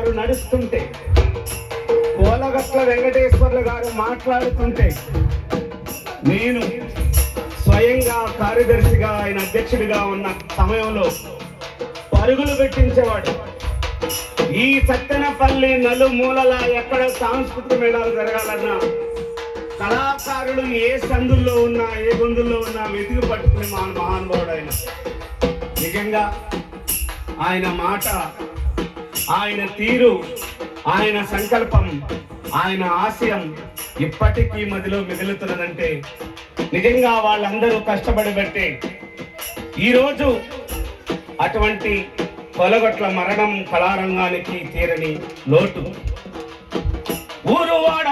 గారు నడుస్తుంటే, కోలగట్ల వెంకటేశ్వర్లు గారు మాట్లాడుతుంటే, నేను స్వయంగా కార్యదర్శిగా ఆయన అధ్యక్షుడిగా ఉన్న సమయంలో పరుగులు పెట్టించేవాడు. ఈ సత్తెనపల్లి నలుమూలల ఎక్కడ సాంస్కృతిక మేళాలు జరగాలన్నా కళాకారులు ఏ సందుల్లో ఉన్నా ఏ గొంతుల్లో ఉన్నా వెతికి పట్టుకుని మహానుభావుడు ఆయన. నిజంగా ఆయన మాట, ఆయన తీరు, ఆయన సంకల్పం, ఆయన ఆశయం ఇప్పటికీ మదిలో మిగులుతున్నదంటే నిజంగా వాళ్ళందరూ కష్టపడి బట్టే ఈరోజు అటువంటి కొలగొట్ల మరణం కళారంగానికి తీరని లోటు. ఊరు వాడ